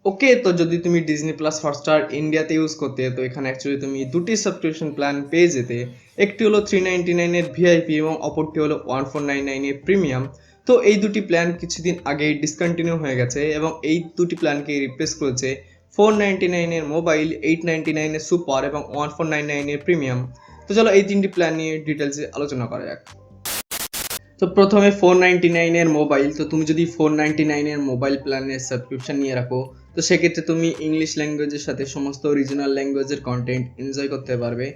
ওকে, তো যদি তুমি ডিজনি প্লাস হটস্টার ইন্ডিয়াতে ইউজ করতে, তো এখানে অ্যাকচুয়ালি তুমি দুটি সাবস্ক্রিপশন প্ল্যান পেয়ে যেতে। একটি হলো 399 এর ভিআইপি এবং অপরটি হলো 1499 এর প্রিমিয়াম। তো এই দুটি প্ল্যান কিছুদিন আগেই ডিসকন্টিনিউ হয়ে গেছে এবং এই দুটি প্ল্যানকে রিপ্লেস করেছে 499 এর মোবাইল, 899 এর সুপার এবং 1499 এর প্রিমিয়াম। তো চলো এই তিনটি প্ল্যান নিয়ে ডিটেলসে আলোচনা করা যাক। তো প্রথমে 499 এর মোবাইল। তো তুমি যদি 499 এর মোবাইল প্ল্যানের সাবস্ক্রিপশন নিয়ে রাখো, তো সেক্ষেত্রে তুমি ইংলিশ ল্যাঙ্গুয়েজের সাথে সমস্ত রিজনাল ল্যাঙ্গুয়েজের কন্টেন্ট এনজয় করতে পারবে,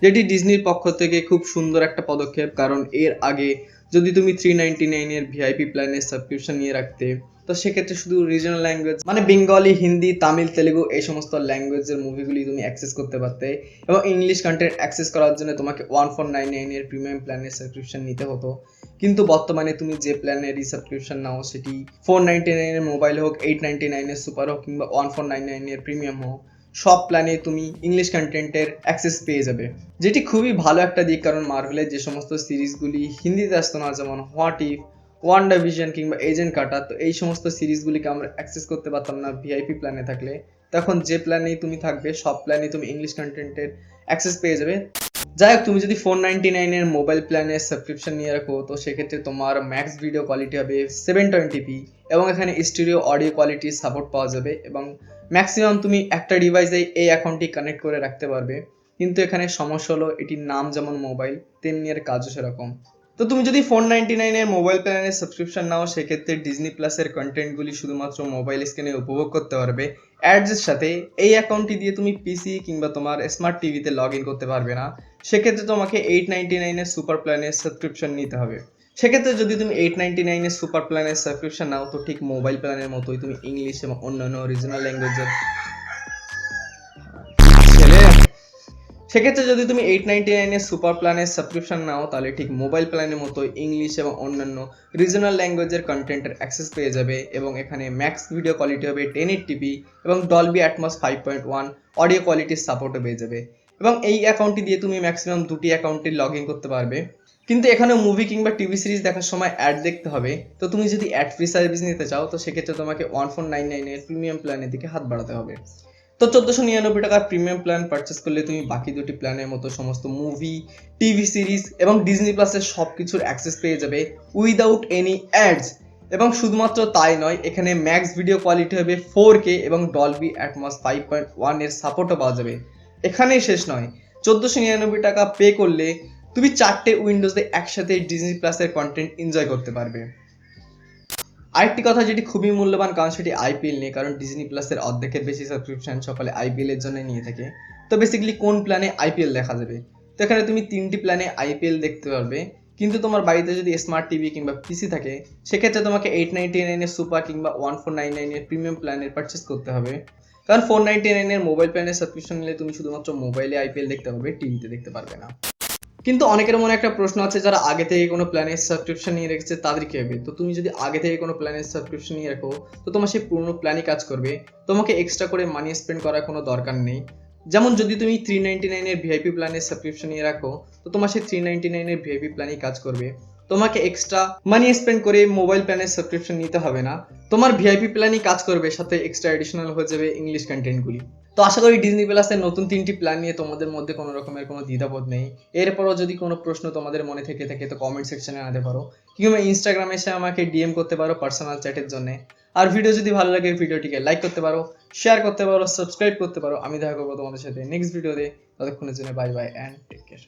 যেটি ডিজনির পক্ষ থেকে খুব সুন্দর একটা পদক্ষেপ। কারণ এর আগে যদি তুমি 399 এর ভিআইপি প্ল্যানের সাবস্ক্রিপশন নিয়ে রাখতে, তো সেক্ষেত্রে শুধু রিজনাল ল্যাঙ্গুয়েজ মানে বেঙ্গলি, হিন্দি, তামিল, তেলেগু এই সমস্ত ল্যাঙ্গুয়েজের মুভিগুলি তুমি অ্যাক্সেস করতে পারতে এবং ইংলিশ কন্টেন্ট অ্যাক্সেস করার জন্য তোমাকে 1499 এর প্রিমিয়াম প্ল্যানের সাবস্ক্রিপশন নিতে হতো। কিন্তু বর্তমানে তুমি যে প্ল্যানেরই সাবস্ক্রিপশন নাও, সেটি 499 এর মোবাইল হোক, 899 এর সুপার হোক কিংবা 1499 এর প্রিমিয়াম হোক, সব প্ল্যানে তুমি ইংলিশ কন্টেন্টের অ্যাক্সেস পেয়ে যাবে, যেটি খুবই ভালো একটা দিক। কারণ মার্ভেলের যে সমস্ত সিরিজগুলি হিন্দিতে আসতো না, যেমন হোয়াট ইফ, ওয়ান্ডা ভিশন কিংবা এজেন্ট কার্টার, তো এই সমস্ত সিরিজগুলিকে আমরা অ্যাক্সেস করতে পারতাম না ভিআইপি প্ল্যানে থাকলে। তখন যে প্ল্যানেই তুমি থাকবে সব প্ল্যানেই তুমি ইংলিশ কন্টেন্টের অ্যাক্সেস পেয়ে যাবে। যাই হোক, তুমি যদি 499 এর মোবাইল প্ল্যানের সাবস্ক্রিপশন নিয়ে রাখো, তো সেক্ষেত্রে তোমার ম্যাক্স ভিডিও কোয়ালিটি হবে 720p এবং এখানে স্টুডিও অডিও কোয়ালিটির সাপোর্ট পাওয়া যাবে এবং ম্যাক্সিমাম তুমি একটা ডিভাইসে এই অ্যাকাউন্টটি কানেক্ট করে রাখতে পারবে। কিন্তু এখানে সমস্যা হলো, এটির নাম যেমন মোবাইল, তেমনি এর কাজও সেরকম। তো তুমি যদি 499 এর মোবাইল প্ল্যানের সাবস্ক্রিপশন নাও, সেক্ষেত্রে ডিজনি প্লাসের কন্টেন্টগুলি শুধুমাত্র মোবাইল স্ক্রিনে উপভোগ করতে পারবে অ্যাডসের সাথে। এই অ্যাকাউন্টটি দিয়ে তুমি পিসি কিংবা তোমার স্মার্ট টিভিতে লগ ইন করতে পারবে না। সেক্ষেত্রে তোমাকে 899 এর সুপার প্ল্যানের সাবস্ক্রিপশন নিতে হবে। সেক্ষেত্রে যদি তুমি 899 এর সুপার প্ল্যানের সাবস্ক্রিপশন নাও, তো ঠিক মোবাইল প্ল্যানের মতোই তুমি ইংলিশ এবং অন্যান্য রিজনাল ল্যাঙ্গুয়েজের সেক্ষেত্রে যদি তুমি 899 এর সুপার প্ল্যানের সাবস্ক্রিপশন নাও, তাহলে ঠিক মোবাইল প্ল্যানের মতো ইংলিশ এবং অন্যান্য রিজনাল ল্যাঙ্গুয়েজের কন্টেন্টের অ্যাক্সেস পেয়ে যাবে এবং এখানে ম্যাক্স ভিডিও কোয়ালিটি হবে 1080p এবং ডলবি অ্যাটমস 5.1 অডিও কোয়ালিটির সাপোর্টও পেয়ে যাবে। এবং এই অ্যাকাউন্টটি দিয়ে তুমি ম্যাক্সিমাম দুটি অ্যাকাউন্টে লগ ইন করতে পারবে। কিন্তু এখানে মুভি কিংবা টিভি সিরিজ দেখার সময় অ্যাড দেখতে হবে। তো তুমি যদি অ্যাড ফ্রি সার্ভিস নিতে চাও, তো সেক্ষেত্রে তোমাকে 1499 এর প্রিমিয়াম প্ল্যানের দিকে হাত বাড়াতে হবে। তো 1499 টাকার প্রিমিয়াম প্ল্যান পারচেস করলে তুমি বাকি দুটি প্ল্যানের মতো সমস্ত মুভি, টিভি সিরিজ এবং ডিজনি প্লাসের সব কিছুর অ্যাক্সেস পেয়ে যাবে উইদাউট এনি অ্যাডস। এবং শুধুমাত্র তাই নয়, এখানে ম্যাক্স ভিডিও কোয়ালিটি হবে 4K এবং ডলবি অ্যাটমস 5.1 এর সাপোর্টও পাওয়া যাবে। এখানেই শেষ নয়, 1499 টাকা পে করলে তুমি 4টে উইন্ডোজে একসাথে ডিজনি প্লাসের কন্টেন্ট এনজয় করতে পারবে। আরেকটি কথা যেটি খুবই মূল্যবান, কারণ সেটি আইপিএল নিয়ে। কারণ ডিজনি প্লাসের অর্ধেকের বেশি সাবস্ক্রিপশন সকালে আইপিএল এর জন্য নিয়ে থাকে। তো বেসিক্যালি কোন প্ল্যানে আইপিএল দেখা যাবে, তো এখানে তুমি 3টি প্ল্যানে আইপিএল দেখতে পারবে। কিন্তু তোমার বাড়িতে যদি স্মার্ট টিভি কিংবা পিসি থাকে, সেক্ষেত্রে তোমাকে 899 এর সুপার কিংবা 1499 এর প্রিমিয়াম প্ল্যানের পারচেস করতে হবে। কারণ 499 এর মোবাইল প্ল্যানের সাবস্ক্রিপশন নিলে তুমি শুধুমাত্র মোবাইলে আইপিএল দেখতে পারবে, টিভিতে দেখতে পারবে না। কিন্তু অনেকের মনে একটা প্রশ্ন আছে, যারা আগে থেকে কোনো প্ল্যানের সাবস্ক্রিপশন নিয়ে রেখেছে তাদের কি হবে। তো তুমি যদি আগে থেকে কোনো প্ল্যানের সাবস্ক্রিপশন নিয়ে রাখো, তো তোমার সেই পুরনো প্ল্যানই কাজ করবে, তোমাকে এক্সট্রা করে মানি স্পেন্ড করার কোনো দরকার নেই। যেমন যদি তুমি 399 এর ভিআইপি প্ল্যানের সাবস্ক্রিপশন নিয়ে রাখো, তো তোমার সেই 399 এর ভিআইপি প্ল্যানই কাজ করবে, তোমাকে এক্সট্রা মানি স্পেন্ড করে মোবাইল প্ল্যানের সাবস্ক্রিপশন নিতে হবে না। তোমার ভিআইপি প্ল্যানই কাজ করবে, সাথে এক্সট্রা এডিশনাল হয়ে যাবে ইংলিশ কন্টেন্টগুলি। তো আশা করি ডিজনি প্লাসের নতুন 3টি প্ল্যান নিয়ে তোমাদের মধ্যে কোনো রকমের কোনো দ্বিধাবোধ নেই। এরপরও যদি কোনো প্রশ্ন তোমাদের মনে থেকে থাকে, তো কমেন্ট সেকশনে আনতে পারো কিংবা ইনস্টাগ্রামে এসে আমাকে ডিএম করতে পারো পার্সোনাল চ্যাটের জন্য। আর ভিডিও যদি ভালো লাগে, ভিডিওটিকে লাইক করতে পারো, শেয়ার করতে পারো, সাবস্ক্রাইব করতে পারো। আমি দেখা করবো তোমাদের সাথে নেক্সট ভিডিওতে। ততক্ষণের জন্য bye bye and take care.